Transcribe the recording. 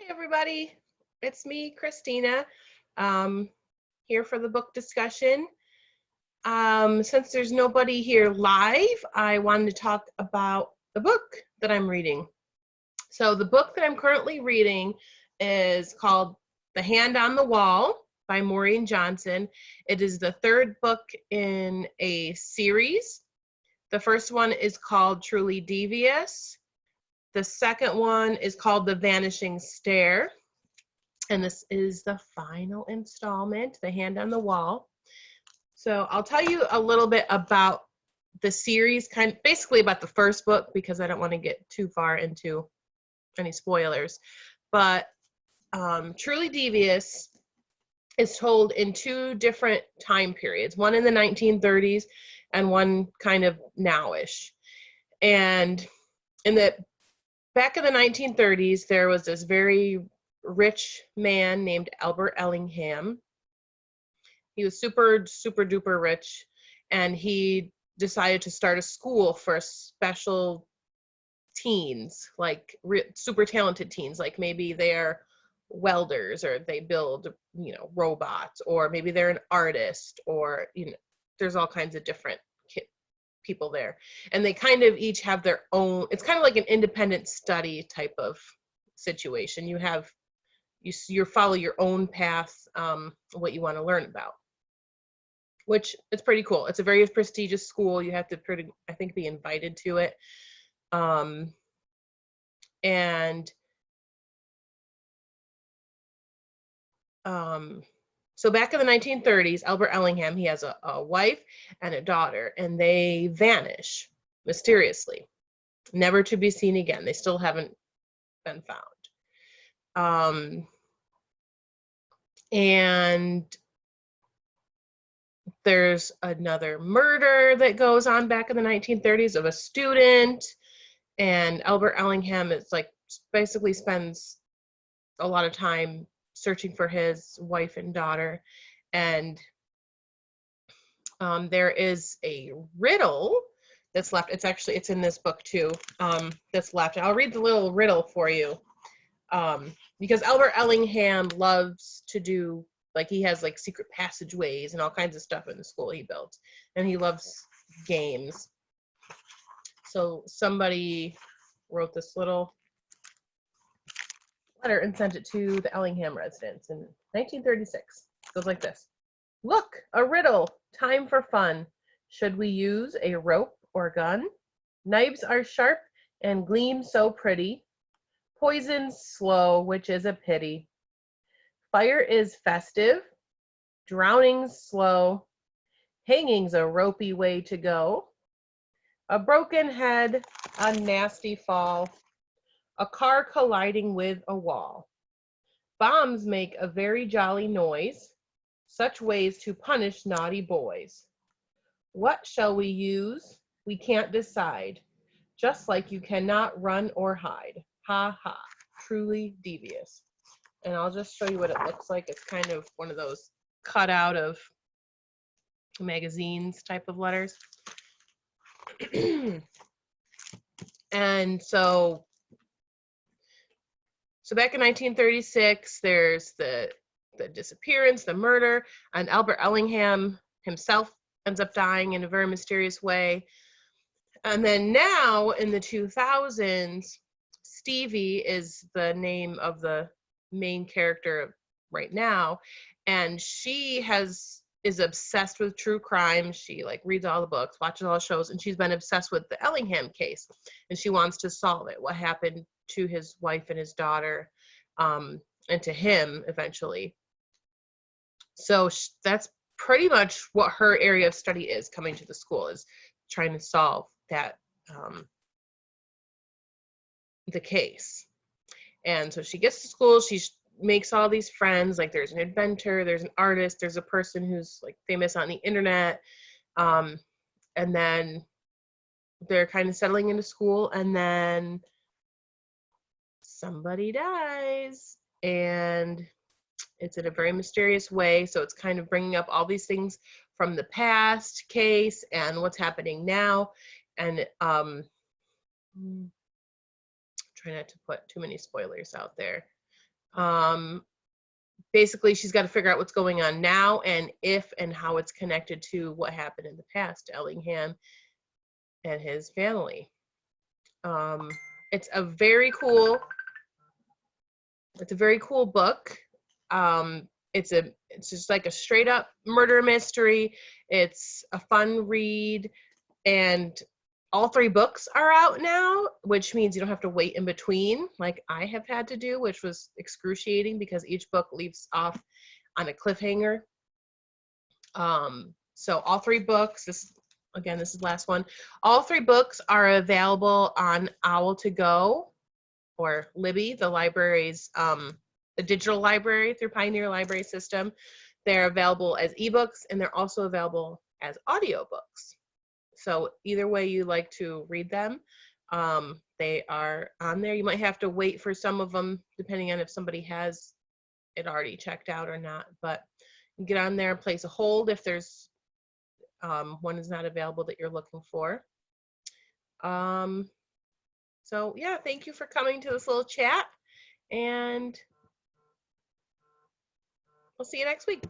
Hey everybody, it's me, Krystina, um, here for the book discussion. Since there's nobody here live, I wanted to talk about the book that I'm reading. So the book that I'm currently reading is called The Hand on the Wall by Maureen Johnson. It is the third book in a series. The first one is called Truly Devious. The second one is called The Vanishing Stair. And this is the final installment, The Hand on the Wall. So I'll tell you a little bit about the series, basically about the first book, because I don't want to get too far into any spoilers. But Truly Devious is told in two different time periods, one in the 1930s and one kind of nowish. And in the back in the 1930s, there was this very rich man named Albert Ellingham. He was super duper rich, and he decided to start a school for special teens, like super talented teens, like maybe they're welders or they build robots, or maybe they're an artist, or there's all kinds of different people there, and they kind of each have their own. It's kind of like an independent study type of situation. You follow your own path, what you want to learn about, which it's pretty cool. It's a very prestigious school. You have to I think, be invited to it. So back in the 1930s, Albert Ellingham, he has a wife and a daughter, and they vanish mysteriously, never to be seen again. They still haven't been found. And there's another murder that goes on back in the 1930s of a student, and Albert Ellingham is basically spends a lot of time searching for his wife and daughter. And there is a riddle that's left. It's in this book too, that's left. I'll read the little riddle for you, because Albert Ellingham loves to do, he has secret passageways and all kinds of stuff in the school he built, and he loves games. So somebody wrote this little letter and sent it to the Ellingham residence in 1936. It goes like this. Look, a riddle, time for fun. Should we use a rope or gun? Knives are sharp and gleam so pretty. Poison's slow, which is a pity. Fire is festive, drowning's slow. Hanging's a ropey way to go. A broken head, a nasty fall. A car colliding with a wall. Bombs make a very jolly noise, such ways to punish naughty boys. What shall we use? We can't decide, just like you cannot run or hide. Ha ha, truly devious. And I'll just show you what it looks like. It's kind of one of those cut out of magazines type of letters. And so back in 1936, there's the disappearance, the murder, and Albert Ellingham himself ends up dying in a very mysterious way. And then now in the 2000s, Stevie is the name of the main character right now, and she is obsessed with true crime. She reads all the books, watches all the shows, and she's been obsessed with the Ellingham case, and she wants to solve it. What happened to his wife and his daughter, and to him eventually. So that's pretty much what her area of study is, coming to the school, is trying to solve that, the case. And so she gets to school, she makes all these friends, there's an inventor, there's an artist, there's a person who's famous on the internet, and then they're kind of settling into school, and then somebody dies, and it's in a very mysterious way. So it's kind of bringing up all these things from the past case and what's happening now. And try not to put too many spoilers out there. Basically, she's got to figure out what's going on now and if and how it's connected to what happened in the past to Ellingham and his family. It's a very cool book. It's just like a straight up murder mystery. It's a fun read, and all 3 books are out now, which means you don't have to wait in between like I have had to do, which was excruciating because each book leaves off on a cliffhanger. So all 3 books, this is the last one. All 3 books are available on Owl to Go or Libby, the library's the digital library through Pioneer Library System. They're available as ebooks, and they're also available as audiobooks. So either way you like to read them, they are on there. You might have to wait for some of them depending on if somebody has it already checked out or not, but you get on there and place a hold if there's one is not available that you're looking for. So yeah, thank you for coming to this little chat, and we'll see you next week.